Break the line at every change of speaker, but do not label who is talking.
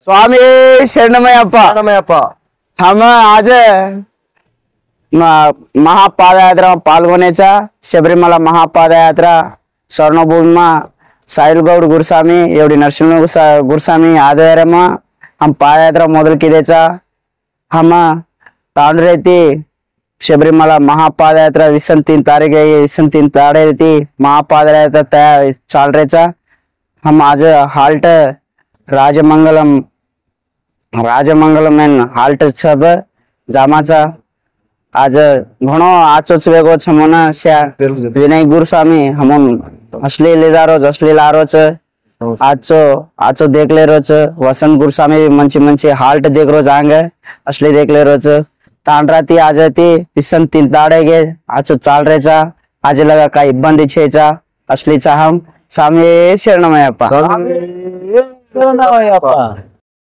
स्वामी शरणमयप्पा हम आज महापादयात्रा पाल्गొనేचा शबरीमला महापादयात्रा स्वर्णभूमी साहिलगौड गुरुस्वामी एवढी नरसिंह गुरुस्वामी आध्वर्यम हम पादयात्रा मोदल किदेचा हम तांडरेती शबरीमला महापादयात्रा 23 तारीख है 23 तारीख महापादयात्रा तैयार चाल रेचा हम आज हाल्ट राजमंगलम हाल्ट सब जामाचा आज घणो आचोच वेगो छ मना स्या विनय गुरुस्वामी हम असली ले जा रोज असली ला रोज आचो देख ले रोज वसंत गुरुस्वामी मंची मंची हाल्ट देख रोज आंगे असली देख ले रोज तांड्राती आज ती 23 ताड़ेगे आचो चाल रेचा आज लगा का इब्बंदी छेचा असलीचा हम स्वामी शरणमयप्पा